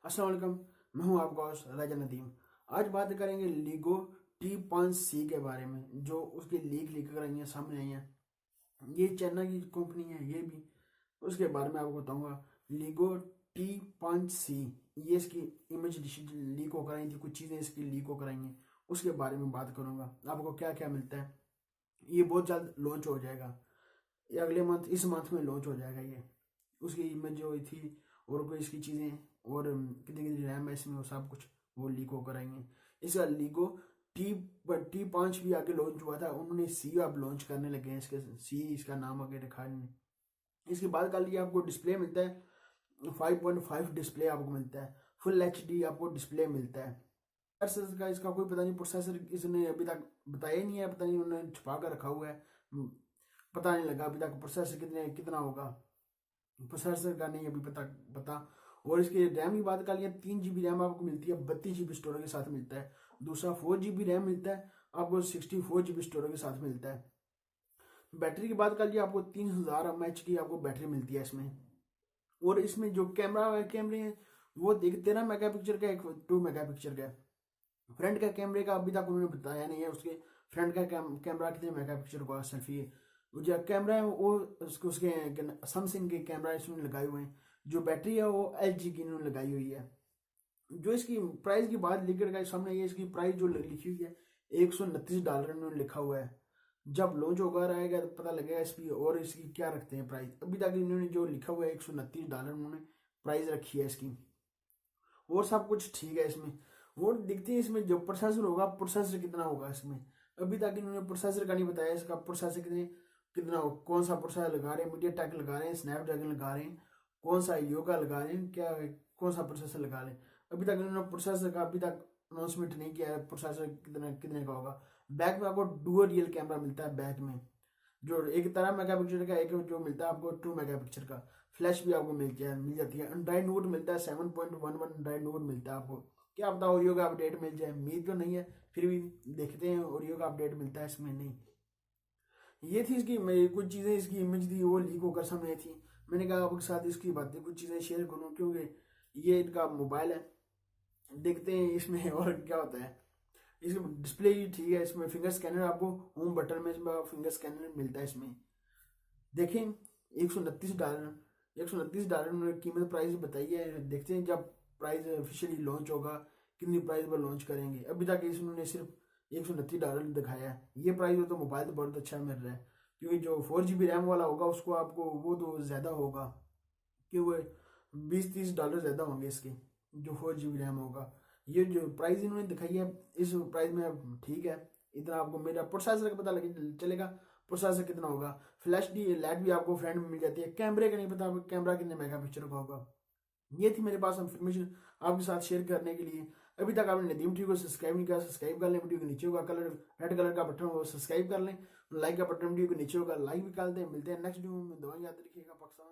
अस्सलाम वालेकुम। मैं हूं आपका होस्ट राजा नदीम। आज बात करेंगे लीगो T5C के बारे में, जो उसकी लीक कर रही है, सामने आई है। ये चाइना की कंपनी है, ये भी उसके बारे में आपको बताऊंगा। लीगो T5C, ये इसकी इमेज लीक हो कराई थी, कुछ चीज़ें इसकी लीक हो कराई हैं, उसके बारे में बात करूंगा। आपको क्या क्या मिलता है। ये बहुत जल्द लॉन्च हो जाएगा, ये अगले मंथ, इस मंथ में लॉन्च हो जाएगा। ये उसकी इमेज जो थी और कोई इसकी चीज़ें और कितनी कितनी रैम है इसमें, वो सब कुछ वो लीक होकर आई हैं। इसका लीगो T5 भी आगे लॉन्च हुआ था, उन्होंने सी अब लॉन्च करने लगे हैं, इसके सी इसका नाम आगे रखा है इन्होंने। इसके बाद का लिए आपको डिस्प्ले मिलता है 5.5 डिस्प्ले आपको मिलता है, फुल HD आपको डिस्प्ले मिलता है। प्रोसेसर का इसका कोई पता नहीं, प्रोसेसर इसने अभी तक बताया ही नहीं है, पता नहीं उन्होंने छुपा कर रखा हुआ है, पता नहीं लगा अभी तक प्रोसेसर कितना होगा, प्रोसेसर का नहीं अभी पता। और इसके रैम की बात कर लिया, 3 GB रैम आपको मिलती है, 32 GB स्टोरेज के साथ मिलता है। दूसरा 4 GB रैम मिलता है आपको, 64 GB स्टोरेज के साथ मिलता है। बैटरी की बात कर लिया, आपको 3000 mAh की आपको बैटरी मिलती है इसमें। और इसमें जो कैमरे हैं वो 13 मेगापिक्सल का, एक 2 मेगापिक्सल का है। फ्रंट का कैमरे का अभी तक उन्होंने बताया नहीं है, उसके फ्रंट का कैमरा कितने मेगापिक्सल का सेल्फी है। जो कैमरा है वो उसके सैमसंग के कैमरा इसमें लगाए हुए हैं। जो बैटरी है वो LG की इन्होंने लगाई हुई है। जो इसकी प्राइस की बात लिखकर का सामने, ये इसकी प्राइस जो लिखी हुई है $129 इन्होंने लिखा हुआ है। जब लॉन्च होगा रहेगा तो पता लगेगा इसकी और इसकी क्या रखते हैं प्राइस। अभी तक इन्होंने जो लिखा हुआ है $129 उन्होंने प्राइस रखी है इसकी, और सब कुछ ठीक है इसमें। वो दिखती है इसमें जो प्रोसेसर होगा, प्रोसेसर कितना होगा इसमें, अभी तक इन्होंने प्रोसेसर का नहीं बताया। इसका प्रोसेसर कितना हो, कौन सा प्रोसेसर लगा रहे हैं, मीडिया टेक लगा रहे हैं, स्नैपड्रैगन लगा रहे हैं, कौन सा योगा लगा रहे हैं, क्या कौन सा प्रोसेसर लगा रहे हैं। अभी तक इन्होंने प्रोसेसर का अभी तक अनाउंसमेंट नहीं किया है, प्रोसेसर कितने कितने का होगा। बैक में आपको डुअल रियल कैमरा मिलता है बैक में, जो एक 13 मेगापिक्सल का, एक जो मिलता है आपको 2 मेगापिक्सल का। फ्लैश भी आपको मिल जाती है। एंड्रॉइड नोट मिलता है 7.11 एंड्रॉइड नोट मिलता है आपको। क्या पता ओरियो का अपडेट मिल जाए, उम्मीद तो नहीं है, फिर भी देखते हैं ओरियो का अपडेट मिलता है इसमें नहीं। ये थी इसकी कुछ चीज़ें, इसकी इमेज थी वो लीक होकर सामने थी। मैंने कहा आपके साथ इसकी बातें कुछ चीज़ें शेयर करूँ, क्योंकि ये इनका मोबाइल है, देखते हैं इसमें और क्या होता है। इसकी डिस्प्ले ही ठीक है, इसमें फिंगर स्कैनर आपको होम बटन में इसमें फिंगर स्कैनर मिलता है इसमें। देखें $129 उन्होंने कीमत प्राइस बताई है। देखते हैं जब प्राइस ऑफिशियली लॉन्च होगा कितनी प्राइस पर लॉन्च करेंगे। अभी तक इन्होंने सिर्फ $129 दिखाया है। ये प्राइस हो तो मोबाइल तो बहुत अच्छा मिल रहा है, क्योंकि जो 4 GB रैम वाला होगा उसको आपको वो तो ज़्यादा होगा, क्योंकि $20-30 ज़्यादा होंगे इसके, जो 4 GB रैम होगा। ये जो प्राइस इन्होंने दिखाई है इस प्राइस में ठीक है। इतना आपको मेरा प्रोसेसर का पता चलेगा प्रोसेसर कितना होगा। फ्लैश डी लाइट भी आपको फ्रंट में मिल जाती है, कैमरे का नहीं पता कैमरा कितने मेगापिक्सल का होगा। ये थी मेरे पास इंफॉर्मेशन आपके साथ शेयर करने के लिए। अभी तक आपने नदीम टी को सब्सक्राइब नहीं किया, सब्सक्राइब कर लें। वीडियो के नीचे होगा कलर रेड कलर का बटन, वो सब्सक्राइब कर लें। लाइक का बटन वीडियो के नीचे होगा, लाइक भी कर दें। मिलते हैं नेक्स्ट वीडियो में, दुआ याद रखिएगा। पाकिस्तान।